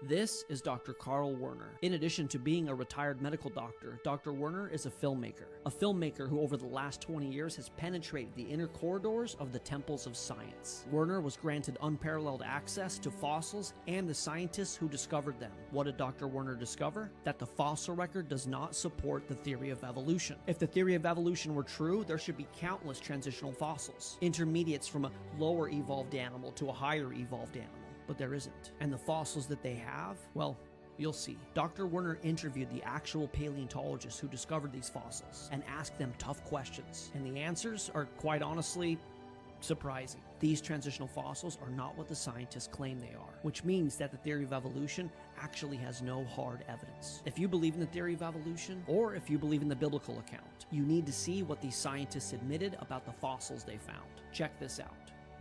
This is Dr. Carl Werner. In addition to being a retired medical doctor, Dr. Werner is a filmmaker who over the last 20 years has penetrated the inner corridors of the temples of science. Werner was granted unparalleled access to fossils and the scientists who discovered them. What did Dr. Werner discover? That the fossil record does not support the theory of evolution. If the theory of evolution were true, there should be countless transitional fossils, intermediates from a lower evolved animal to a higher evolved animal. But there isn't. And the fossils that they have, well, you'll see. Dr. Werner interviewed the actual paleontologists who discovered these fossils and asked them tough questions. And the answers are, quite honestly, surprising. These transitional fossils are not what the scientists claim they are, which means that the theory of evolution actually has no hard evidence. If you believe in the theory of evolution, or if you believe in the biblical account, you need to see what these scientists admitted about the fossils they found. Check this out.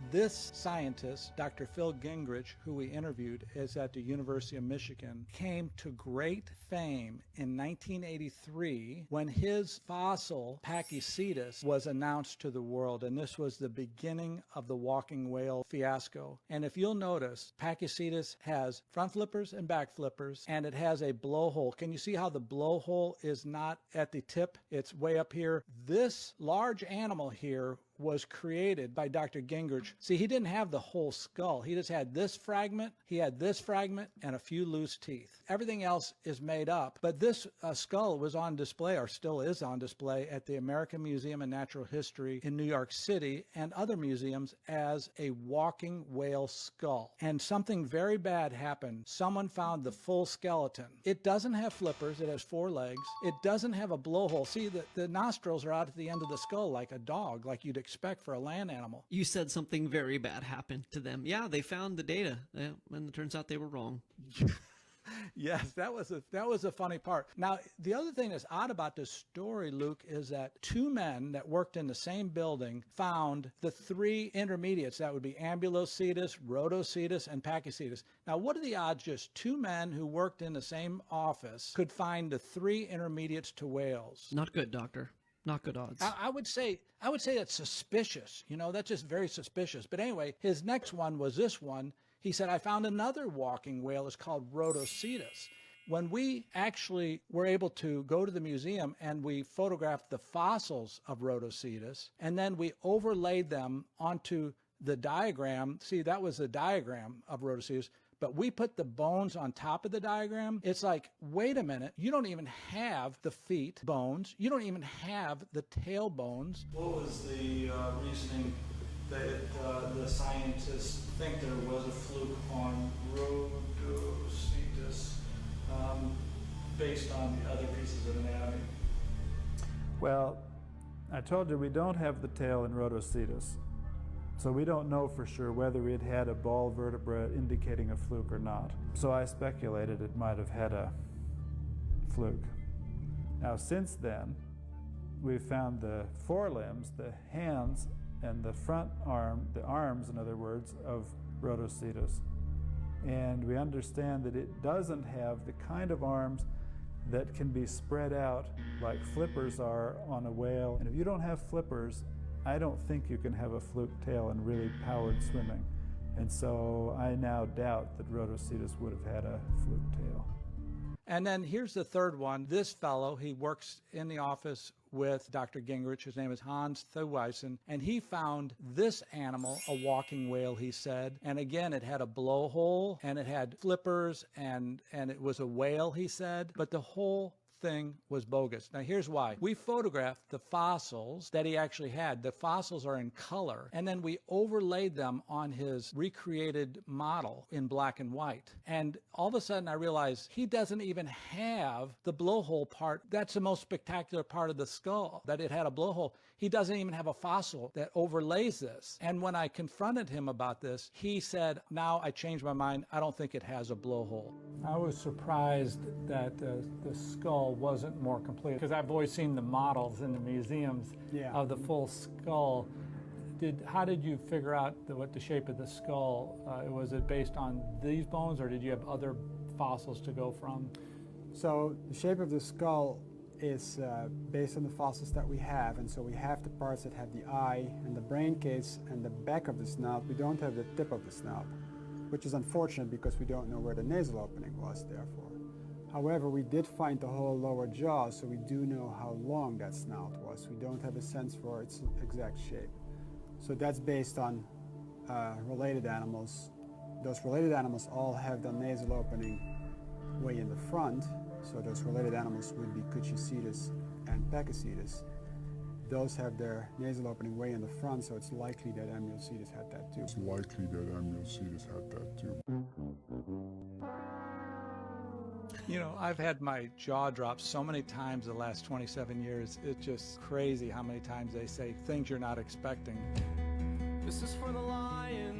This scientist, Dr. Phil Gingrich, who we interviewed, is at the University of Michigan, came to great fame in 1983 when his fossil, Pakicetus, was announced to the world. And this was the beginning of the walking whale fiasco. And if you'll notice, Pakicetus has front flippers and back flippers, and it has a blowhole. Can you see how the blowhole is not at the tip? It's way up here. This large animal here was created by Dr. Gingrich. See, he didn't have the whole skull. He just had this fragment, he had this fragment, and a few loose teeth. Everything else is made up. But this skull was on display, or still is on display, at the American Museum of Natural History in New York City and other museums as a walking whale skull. And something very bad happened. Someone found the full skeleton. It doesn't have flippers. It has 4 legs. It doesn't have a blowhole. See, the nostrils are out at the end of the skull like a dog, like you'd expect for a land animal. You said something very bad happened to them. Yeah, they found the data, and it turns out they were wrong. Yes, that was a funny part. Now, the other thing that's odd about this story, Luke, is that 2 men that worked in the same building found the 3 intermediates. That would be Ambulocetus, Rodhocetus, and Pakicetus. Now, what are the odds just 2 men who worked in the same office could find the 3 intermediates to whales? Not good, doctor. Not good odds. I would say that's suspicious. You know, that's just very suspicious. But anyway, his next one was this one. He said, I found another walking whale. It's called Rodhocetus. When we actually were able to go to the museum and we photographed the fossils of Rodhocetus, and then we overlaid them onto the diagram. See, that was the diagram of Rodhocetus. But we put the bones on top of the diagram. It's like, wait a minute, you don't even have the feet bones. You don't even have the tail bones. What was the reasoning that the scientists think there was a fluke on Rodhocetus based on the other pieces of anatomy? Well, I told you we don't have the tail in Rodhocetus. So we don't know for sure whether it had a ball vertebra indicating a fluke or not. So I speculated it might have had a fluke. Now since then, we've found the forelimbs, the hands, and the front arm, the arms, in other words, of Rodhocetus. And we understand that it doesn't have the kind of arms that can be spread out like flippers are on a whale. And if you don't have flippers, I don't think you can have a fluke tail in really powered swimming. And so I now doubt that Rodhocetus would have had a fluke tail. And then here's the third one. This fellow, he works in the office with Dr. Gingrich. His name is Hans Thewissen, and he found this animal, a walking whale, he said. And again, it had a blowhole, and it had flippers, and it was a whale, he said. But the whole thing was bogus. Now here's why. We photographed the fossils that he actually had. The fossils are in color, and then we overlaid them on his recreated model in black and white. And all of a sudden I realized he doesn't even have the blowhole part. That's the most spectacular part of the skull, that it had a blowhole. He doesn't even have a fossil that overlays this. And when I confronted him about this, he said, now I changed my mind. I don't think it has a blowhole. I was surprised that the skull wasn't more complete, because I've always seen the models in the museums of the full skull. How did you figure out what the shape of the skull? Was it based on these bones, or did you have other fossils to go from? So the shape of the skull is based on the fossils that we have, and so we have the parts that have the eye and the brain case and the back of the snout. We don't have the tip of the snout. which is unfortunate because we don't know where the nasal opening was, therefore. However, we did find the whole lower jaw, so we do know how long that snout was. We don't have a sense for its exact shape. So that's based on related animals. Those related animals all have the nasal opening way in the front, so those related animals would be Pakicetus and Pakicetus. Those have their nasal opening way in the front, so it's likely that Amniocetus had that too. You know, I've had my jaw drop so many times the last 27 years. It's just crazy how many times they say things you're not expecting. This is for the lion.